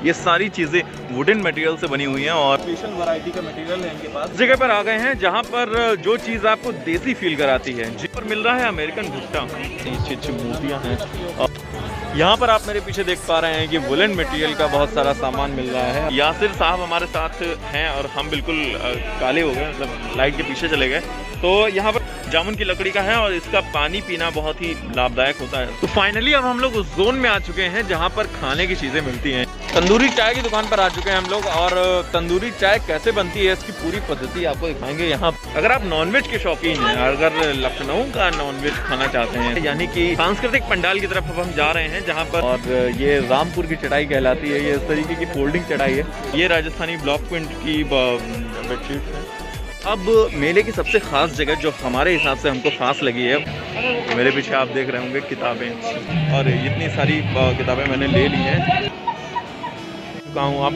ये सारी चीज़ें वुडन मटेरियल से बनी हुई हैं और स्पेशल वैरायटी का मटेरियल है इनके पास। इस जगह पर आ गए हैं जहाँ पर जो चीज़ आपको देसी फील कराती है, जिस पर मिल रहा है अमेरिकन भुट्टा। अच्छी अच्छी मूर्तियाँ हैं। यहाँ पर आप मेरे पीछे देख पा रहे हैं कि वुलन मटेरियल का बहुत सारा सामान मिल रहा है। यासिर साहब हमारे साथ हैं और हम बिल्कुल काले हो गए, मतलब लाइट के पीछे चले गए। तो यहाँ पर जामुन की लकड़ी का है और इसका पानी पीना बहुत ही लाभदायक होता है। तो फाइनली अब हम लोग उस जोन में आ चुके हैं जहाँ पर खाने की चीज़ें मिलती हैं। तंदूरी चाय की दुकान पर आ चुके हैं हम लोग और तंदूरी चाय कैसे बनती है इसकी पूरी पद्धति आपको दिखाएंगे। यहाँ अगर आप नॉनवेज के शौकीन हैं, अगर लखनऊ का नॉनवेज खाना चाहते हैं, यानी कि सांस्कृतिक पंडाल की तरफ अब हम जा रहे हैं जहाँ पर, और ये रामपुर की चटाई कहलाती है। ये इस तरीके की फोल्डिंग चटाई है। ये राजस्थानी ब्लॉक प्रिंट की बेडशीट है। अब मेले की सबसे ख़ास जगह जो हमारे हिसाब से हमको ख़ास लगी है, मेरे पीछे आप देख रहे होंगे किताबें, और इतनी सारी किताबें मैंने ले ली हैं। कहूँ आप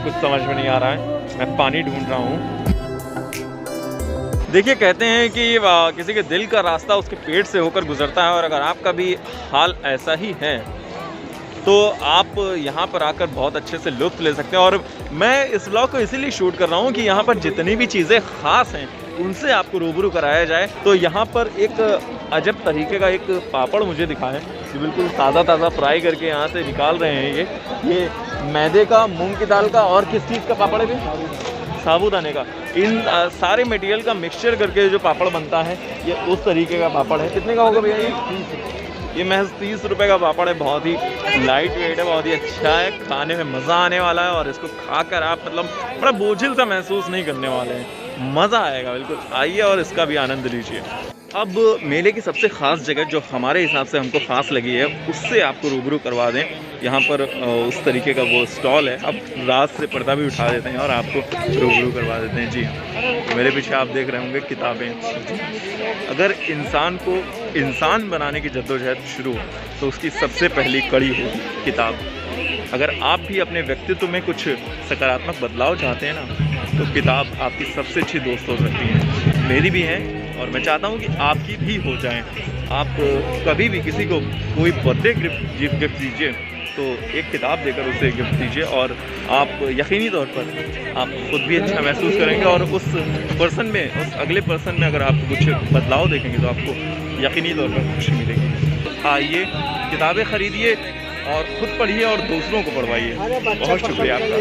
कुछ समझ में नहीं आ रहा है, मैं पानी ढूंढ रहा हूँ। देखिए, कहते हैं कि किसी के दिल का रास्ता उसके पेट से होकर गुजरता है, और अगर आपका भी हाल ऐसा ही है तो आप यहाँ पर आकर बहुत अच्छे से लुत्फ़ ले सकते हैं। और मैं इस व्लॉग को इसीलिए शूट कर रहा हूँ कि यहाँ पर जितनी भी चीज़ें ख़ास हैं उनसे आपको रूबरू कराया जाए। तो यहाँ पर एक अजब तरीके का एक पापड़ मुझे दिखा है, जो बिल्कुल ताज़ा फ्राई करके यहाँ से निकाल रहे हैं। ये मैदे का, मूंग की दाल का और किस चीज़ का पापड़ है? साबूदाने का। इन सारे मटेरियल का मिक्सचर करके जो पापड़ बनता है, ये उस तरीके का पापड़ है। कितने का होगा भैया ये महज 30 रुपये का पापड़ है। बहुत ही लाइट वेट है, बहुत ही अच्छा है, खाने में मज़ा आने वाला है। और इसको खाकर आप मतलब बड़ा बोझिल सा महसूस नहीं करने वाले हैं, मज़ा आएगा बिल्कुल। आइए और इसका भी आनंद लीजिए। अब मेले की सबसे ख़ास जगह जो हमारे हिसाब से हमको ख़ास लगी है, उससे आपको रूबरू करवा दें। यहाँ पर उस तरीके का वो स्टॉल है। अब रात से पर्दा भी उठा देते हैं और आपको रूबरू करवा देते हैं। जी, मेरे पीछे आप देख रहे होंगे किताबें। अगर इंसान को इंसान बनाने की जद्दोजहद शुरू हो तो उसकी सबसे पहली कड़ी होगी किताब। अगर आप भी अपने व्यक्तित्व में कुछ सकारात्मक बदलाव चाहते हैं ना, तो किताब आपकी सबसे अच्छी दोस्त हो सकती है। मेरी भी है और मैं चाहता हूँ कि आपकी भी हो जाए। आप कभी भी किसी को कोई बर्थडे गिफ्ट दीजिए तो एक किताब देकर उसे गिफ्ट दीजिए, और आप यकीनी तौर पर आप खुद भी अच्छा महसूस करेंगे, और उस पर्सन में, उस अगले पर्सन में अगर आप कुछ बदलाव देखेंगे तो आपको यकीनी तौर पर खुशी मिलेगी। आइए, किताबें ख़रीदिए और ख़ुद पढ़िए और दूसरों को पढ़वाइए। बहुत शुक्रिया आपका।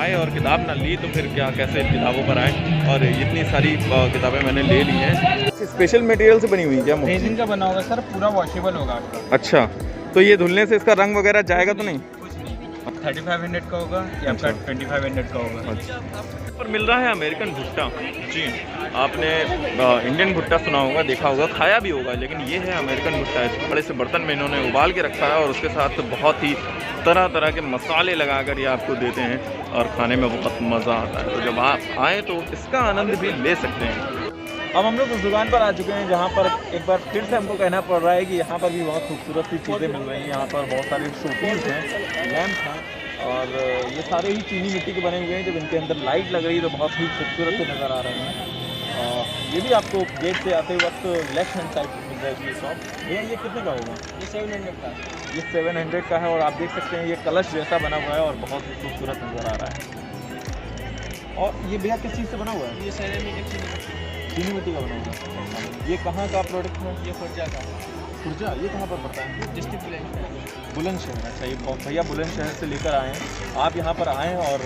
आए और किताब ना ली तो फिर क्या, कैसे किताबों पर आए। और इतनी सारी किताबें मैंने ले ली हैं। स्पेशल मटेरियल से बनी हुई है क्या? रेजिन का बना होगा सर, पूरा वॉशेबल होगा आपका। अच्छा, तो ये धुलने से इसका रंग वगैरह जाएगा तो नहीं? कुछ नहीं। 3500 का होगा या आपका 2500 का होगा। अच्छा, पर मिल रहा है अमेरिकन भुट्टा। जी, आपने इंडियन भुट्टा सुना होगा, देखा होगा, खाया भी होगा, लेकिन ये है अमेरिकन भुट्टा। बड़े से बर्तन में इन्होंने उबाल के रखा है और उसके साथ बहुत ही तरह तरह के मसाले लगाकर ये आपको देते हैं और खाने में बहुत मज़ा आता है। तो जब आप आएँ तो इसका आनंद भी ले सकते हैं। अब हम लोग उस दुकान पर आ चुके हैं जहाँ पर एक बार फिर से हमको कहना पड़ रहा है कि यहाँ पर भी बहुत खूबसूरत सी चीज़ें मिल रही हैं। यहाँ पर बहुत सारे शोपीस हैं, लैंप हैं, और ये सारे ही चीनी मिट्टी के बने हुए हैं। जब इनके अंदर लाइट लग रही है तो बहुत ही खूबसूरत से नज़र आ रहे हैं। ये भी आपको गेट से आते वक्त लेफ्ट हैंड साइड मिल जाएगी ये शॉप। भैया ये कितने का होगा? ये 700 का। ये 700 का है, और आप देख सकते हैं ये कलश जैसा बना हुआ है और बहुत ही खूबसूरत नज़र आ रहा है। और ये भैया किस चीज़ से बना हुआ है? ये सेरेमिक चीनी मिट्टी का बना हुआ है। ये कहाँ का प्रोडक्ट है? ये खुर्जा का। खुर्जा ये कहाँ पर पड़ता है? डिस्ट्रिक्ट बुलंदशहर। अच्छा, ये भैया बुलंदशहर से लेकर आए हैं। आप यहाँ पर आएँ और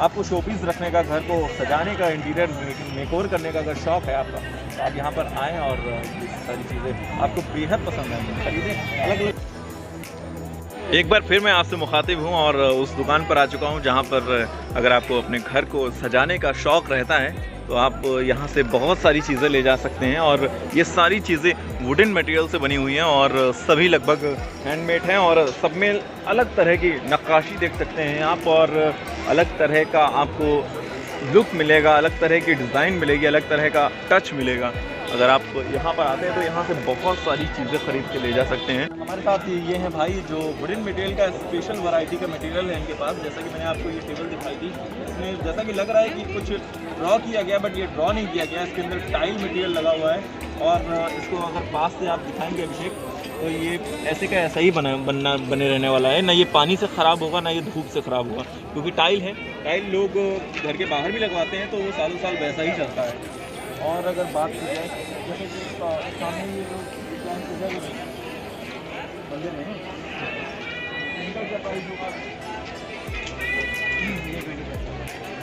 आपको शोपीस रखने का, घर को सजाने का, इंटीरियर मेकओवर करने का अगर शौक़ है आपका, तो आप यहाँ पर आएँ और ये सारी चीज़ें आपको बेहद पसंद आएंगी। खरीदें अलग अलग। एक बार फिर मैं आपसे मुखातिब हूँ और उस दुकान पर आ चुका हूँ जहाँ पर अगर आपको अपने घर को सजाने का शौक़ रहता है तो आप यहाँ से बहुत सारी चीज़ें ले जा सकते हैं। और ये सारी चीज़ें वुडन मटेरियल से बनी हुई हैं और सभी लगभग हैंडमेड हैं, और सब में अलग तरह की नक्काशी देख सकते हैं आप, और अलग तरह का आपको लुक मिलेगा, अलग तरह की डिज़ाइन मिलेगी, अलग तरह का टच मिलेगा। अगर आप यहाँ पर आते हैं तो यहाँ से बहुत सारी चीज़ें ख़रीद के ले जा सकते हैं। हमारे साथ ये हैं भाई जो वुडन मटेरियल का स्पेशल वैरायटी का मटेरियल है इनके पास। जैसा कि मैंने आपको ये टेबल दिखाई थी, इसमें जैसा कि लग रहा है कि कुछ ड्रॉ किया गया, बट ये ड्रॉ नहीं किया गया। इसके अंदर टाइल मटेरियल लगा हुआ है, और इसको अगर पास से आप दिखाएंगे अभिषेक तो ये ऐसे का ऐसा ही बने रहने वाला है, ना ये पानी से ख़राब होगा ना ये धूप से ख़राब होगा, क्योंकि टाइल है। टाइल लोग घर के बाहर भी लगवाते हैं तो वो सालों साल वैसा ही चलता है। और अगर बात की जाए जैसे कि सामने ये लोग मंदिर में इनका क्या प्राइस होगा?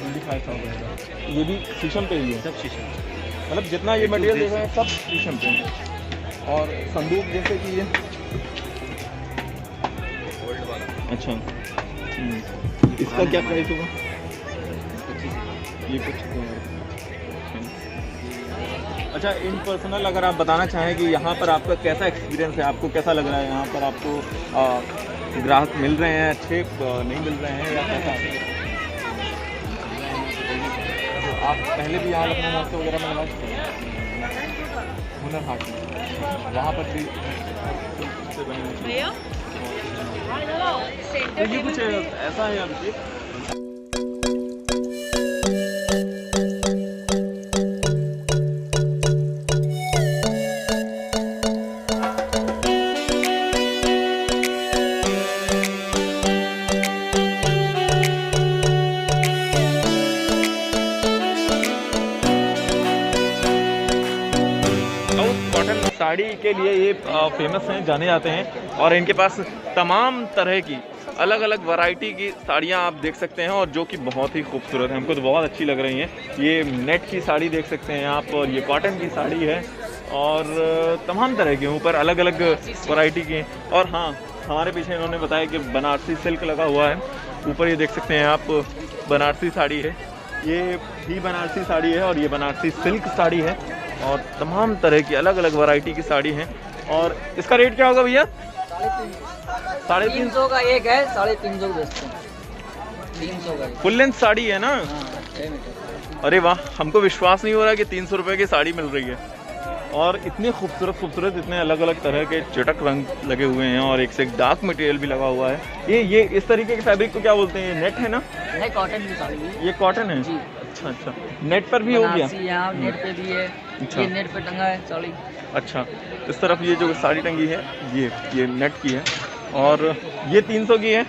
25,000। ये भी शीशम पे ही है? सब शीशम, मतलब जितना ये मटेरियल देख रहे हैं सब शीशम पे है। और संदूक जैसे कि ये अच्छा, इसका क्या प्राइस होगा? ये कुछ अच्छा, इन पर्सनल अगर आप बताना चाहें कि यहाँ पर आपका कैसा एक्सपीरियंस है, आपको कैसा लग रहा है यहाँ पर? आपको ग्राहक मिल रहे हैं अच्छे, नहीं मिल रहे हैं, या कैसा? तो आप पहले भी यहाँ लखनऊ महोत्सव वगैरह में लगा चुके हैं? हुनर हाट में वहाँ पर भी से बने हैं। तो ये कुछ ऐसा है अभिषेक। साड़ी के लिए ये फेमस हैं, जाने जाते हैं, और इनके पास तमाम तरह की अलग अलग वैरायटी की साड़ियाँ आप देख सकते हैं, और जो कि बहुत ही खूबसूरत है, हमको तो बहुत अच्छी लग रही हैं। ये नेट की साड़ी देख सकते हैं आप, और ये कॉटन की साड़ी है, और तमाम तरह के ऊपर अलग अलग वैरायटी की। और हाँ, हमारे पीछे इन्होंने बताया कि बनारसी सिल्क लगा हुआ है, ऊपर ये देख सकते हैं आप, बनारसी साड़ी है, ये भी बनारसी साड़ी है, और ये बनारसी सिल्क साड़ी है, और तमाम तरह की अलग अलग वैरायटी की साड़ी है। और इसका रेट क्या होगा भैया? 350 का एक है, 350 बेचते हैं, 300 का। फुल लेंथ साड़ी है ना? अरे वाह, हमको विश्वास नहीं हो रहा कि 300 रुपये की साड़ी मिल रही है। और इतने खूबसूरत, इतने अलग अलग तरह के चटक रंग लगे हुए हैं, और एक से एक डार्क मटेरियल भी लगा हुआ है। ये इस तरीके के फैब्रिक को क्या बोलते हैं? नेट है ना? नहीं, कॉटन की साड़ी है। ये कॉटन है जी? अच्छा, नेट पर भी हो गया? यहाँ नेट पे भी है। अच्छा, ये नेट पे टंगा है साड़ी। अच्छा, इस तरफ ये जो साड़ी टंगी है ये नेट की है, और ये 300 की है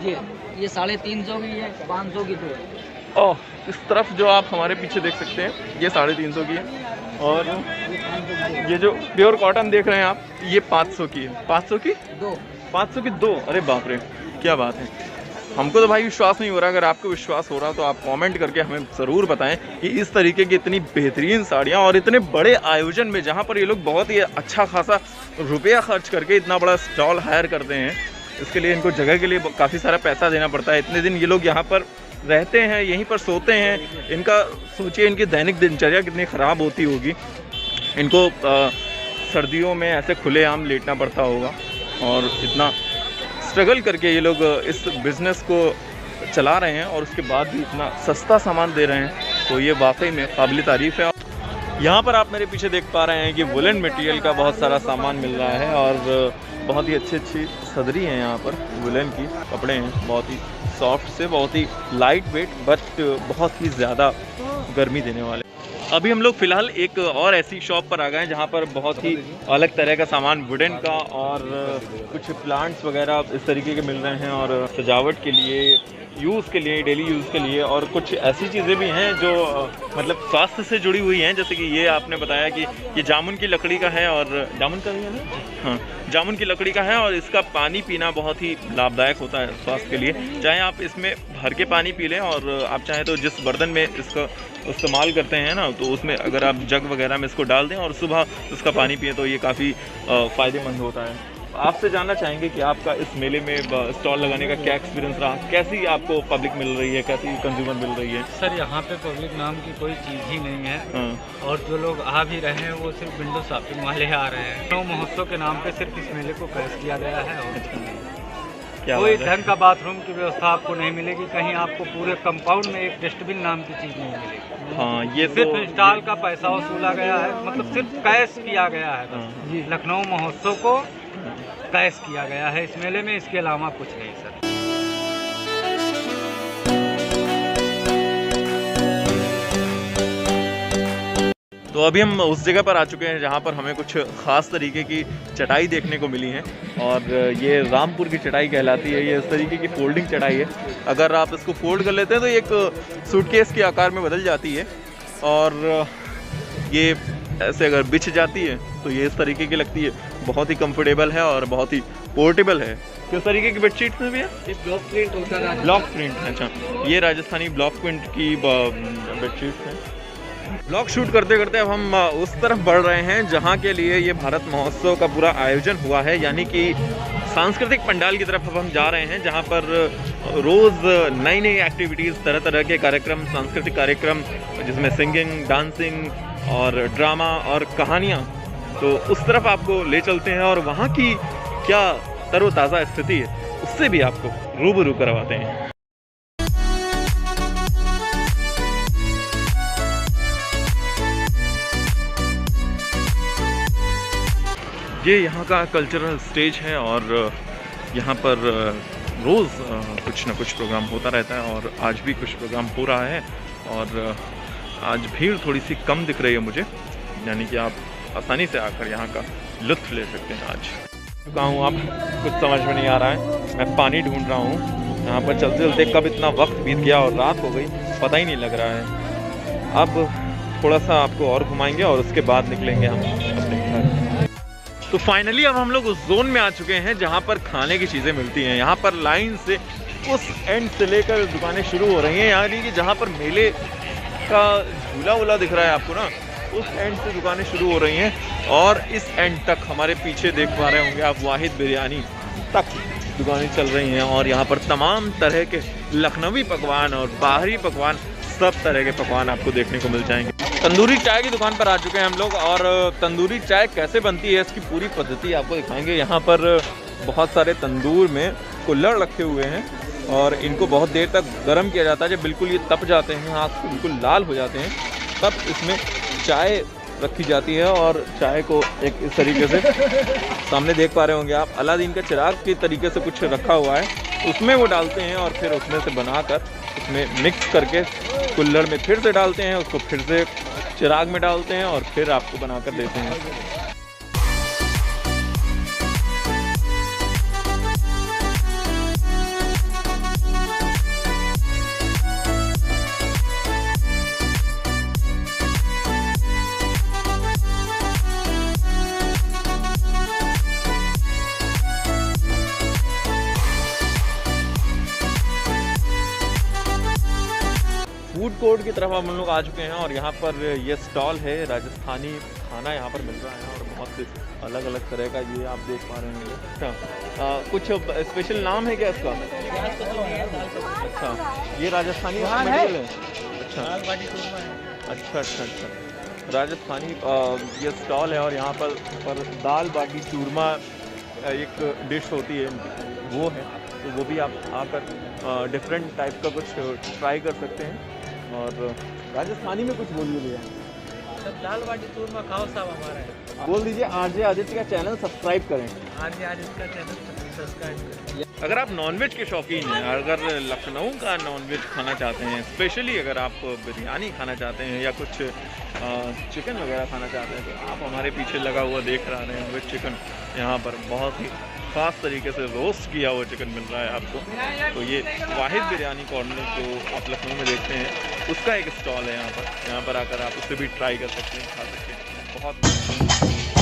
जी। ये 350 की है, 500 की तो है। ओह, इस तरफ जो आप हमारे पीछे देख सकते हैं ये 350 की है, और ये जो प्योर कॉटन देख रहे हैं आप ये 500 की है। 500 की दो? 500 की दो? अरे बाप रे, क्या बात है। हमको तो भाई विश्वास नहीं हो रहा। अगर आपको विश्वास हो रहा तो आप कमेंट करके हमें ज़रूर बताएं कि इस तरीके की इतनी बेहतरीन साड़ियाँ, और इतने बड़े आयोजन में, जहाँ पर ये लोग बहुत ही अच्छा खासा रुपया खर्च करके इतना बड़ा स्टॉल हायर करते हैं, इसके लिए इनको जगह के लिए काफ़ी सारा पैसा देना पड़ता है। इतने दिन ये लोग यहाँ पर रहते हैं, यहीं पर सोते हैं। इनका सोचिए, इनकी दैनिक दिनचर्या कितनी ख़राब होती होगी। इनको सर्दियों में ऐसे खुलेआम लेटना पड़ता होगा, और इतना स्ट्रगल करके ये लोग इस बिज़नेस को चला रहे हैं, और उसके बाद भी इतना सस्ता सामान दे रहे हैं, तो ये वाकई में काबिल तारीफ़ है। यहाँ पर आप मेरे पीछे देख पा रहे हैं कि वुलन मटेरियल का बहुत सारा सामान मिल रहा है, और बहुत ही अच्छी सदरी हैं यहाँ पर। वुलन की कपड़े हैं, बहुत ही सॉफ्ट से, बहुत ही लाइट वेट, बट बहुत ही ज़्यादा गर्मी देने वाले। अभी हम लोग फ़िलहाल एक और ऐसी शॉप पर आ गए हैं जहाँ पर बहुत ही अलग तरह का सामान वुडन का, और कुछ प्लांट्स वगैरह इस तरीके के मिल रहे हैं, और सजावट के लिए, यूज़ के लिए, डेली यूज़ के लिए, और कुछ ऐसी चीज़ें भी हैं जो मतलब स्वास्थ्य से जुड़ी हुई हैं। जैसे कि ये आपने बताया कि ये जामुन की लकड़ी का है, और जामुन का है ना? हाँ, जामुन की लकड़ी का है, और इसका पानी पीना बहुत ही लाभदायक होता है स्वास्थ्य के लिए। चाहे आप इसमें भर के पानी पी लें, और आप चाहें तो जिस बर्तन में इसका इस्तेमाल करते हैं ना, तो उसमें अगर आप जग वगैरह में इसको डाल दें और सुबह उसका पानी पिए, तो ये काफ़ी फ़ायदेमंद होता है। आपसे जानना चाहेंगे कि आपका इस मेले में स्टॉल लगाने का क्या एक्सपीरियंस रहा? कैसी आपको पब्लिक मिल रही है, कैसी कंज्यूमर मिल रही है? सर, यहाँ पे पब्लिक नाम की कोई चीज़ ही नहीं है। हाँ। और जो लोग आ भी रहे हैं वो सिर्फ विंडो शॉपिंग वाले आ रहे हैं। लखनऊ महोत्सव के नाम पे सिर्फ इस मेले को क्रैश किया गया है, और कोई ढंग का बाथरूम की व्यवस्था आपको नहीं मिलेगी। कहीं आपको पूरे कंपाउंड में एक डस्टबिन नाम की चीज़ नहीं मिलेगी। हाँ, ये सिर्फ इंस्टॉल का पैसा वसूला गया है, मतलब सिर्फ कैश किया गया है। लखनऊ महोत्सव को कैश किया गया है इस मेले में, इसके अलावा कुछ नहीं सर। तो अभी हम उस जगह पर आ चुके हैं जहाँ पर हमें कुछ ख़ास तरीके की चटाई देखने को मिली है, और ये रामपुर की चटाई कहलाती है। ये इस तरीके की फोल्डिंग चटाई है। अगर आप इसको फोल्ड कर लेते हैं तो ये एक सूटकेस के आकार में बदल जाती है, और ये ऐसे अगर बिछ जाती है तो ये इस तरीके की लगती है। बहुत ही कंफर्टेबल है और बहुत ही पोर्टेबल है। किस तरीके की बेडशीट में भी है? ये ब्लॉक प्रिंट होता है। ब्लॉक प्रिंट, अच्छा। ये राजस्थानी ब्लॉक प्रिंट की बेडशीट है। ब्लॉग शूट करते करते अब हम उस तरफ बढ़ रहे हैं जहाँ के लिए ये भारत महोत्सव का पूरा आयोजन हुआ है, यानी कि सांस्कृतिक पंडाल की तरफ अब हम जा रहे हैं, जहाँ पर रोज़ नई नई एक्टिविटीज़, तरह तरह के कार्यक्रम, सांस्कृतिक कार्यक्रम, जिसमें सिंगिंग, डांसिंग और ड्रामा और कहानियाँ, तो उस तरफ आपको ले चलते हैं और वहाँ की क्या तरोताज़ा स्थिति है उससे भी आपको रूबरू करवाते हैं। ये यहाँ का कल्चरल स्टेज है और यहाँ पर रोज़ कुछ ना कुछ प्रोग्राम होता रहता है, और आज भी कुछ प्रोग्राम हो रहा है। और आज भीड़ थोड़ी सी कम दिख रही है मुझे, यानी कि आप आसानी से आकर यहाँ का लुत्फ़ ले सकते हैं। आज चुका हूँ, आप कुछ समझ में नहीं आ रहा है। मैं पानी ढूंढ रहा हूँ। यहाँ पर चलते चलते कब इतना वक्त बीत गया और रात हो गई पता ही नहीं लग रहा है। अब थोड़ा सा आपको और घुमाएंगे और उसके बाद निकलेंगे हम अपने घर। तो फाइनली अब हम लोग उस जोन में आ चुके हैं जहाँ पर खाने की चीज़ें मिलती हैं। यहाँ पर लाइन से उस एंड से लेकर दुकानें शुरू हो रही हैं, यानी कि जहाँ पर मेले का झूला वूला दिख रहा है आपको ना, उस एंड से दुकानें शुरू हो रही हैं। और इस एंड तक हमारे पीछे देख पा रहे होंगे आप, वाहिद बिरयानी तक दुकानें चल रही हैं। और यहाँ पर तमाम तरह के लखनवी पकवान और बाहरी पकवान, सब तरह के पकवान आपको देखने को मिल जाएंगे। तंदूरी चाय की दुकान पर आ चुके हैं हम लोग, और तंदूरी चाय कैसे बनती है इसकी पूरी पद्धति आपको दिखाएंगे। यहाँ पर बहुत सारे तंदूर में कुल्हड़ रखे हुए हैं और इनको बहुत देर तक गर्म किया जाता है। जब बिल्कुल ये तप जाते हैं, आँख बिल्कुल लाल हो जाते हैं, तब इसमें चाय रखी जाती है। और चाय को एक इस तरीके से सामने देख पा रहे होंगे आप, अलादीन का चिराग के तरीके से कुछ रखा हुआ है, उसमें वो डालते हैं और फिर उसमें से बनाकर उसमें मिक्स करके कुल्हड़ में फिर से डालते हैं, उसको फिर से चिराग में डालते हैं और फिर आपको बनाकर देते हैं। फूड कोर्ट की तरफ हम लोग आ चुके हैं और यहाँ पर ये स्टॉल है, राजस्थानी खाना यहाँ पर मिल रहा है और बहुत अलग अलग तरह का, ये आप देख पा रहे हैं। अच्छा, कुछ स्पेशल नाम है क्या इसका? अच्छा, ये राजस्थानी मटेरियल है। अच्छा अच्छा अच्छा अच्छा, राजस्थानी ये स्टॉल है और यहाँ पर दाल बाटी चूरमा एक डिश होती है, वो है। तो वो भी आप आकर डिफरेंट टाइप का कुछ ट्राई कर सकते हैं। और राजस्थानी में कुछ बोलिए भैया। सब दाल बाटी चूरमा खाओ साहब हमारा है। बोल दीजिए आरजे आदित्य का चैनल सब्सक्राइब करें। आरजे आदित्य का चैनल सब्सक्राइब करें। अगर आप नॉनवेज के शौकीन हैं, अगर लखनऊ का नॉनवेज खाना चाहते हैं, स्पेशली अगर आप बिरयानी खाना चाहते हैं या कुछ चिकन वगैरह खाना चाहते हैं, तो आप हमारे पीछे लगा हुआ देख रहे हैं विद चिकन। यहाँ पर बहुत ही ख़ास तरीके से रोस्ट किया हुआ चिकन मिल रहा है आपको। तो ये वाहिद बिरयानी कॉर्नर जो आप लखनऊ में देखते हैं, उसका एक स्टॉल है यहाँ पर। यहाँ पर आकर आप उससे भी ट्राई कर सकते हैं, खा सकते हैं। बहुत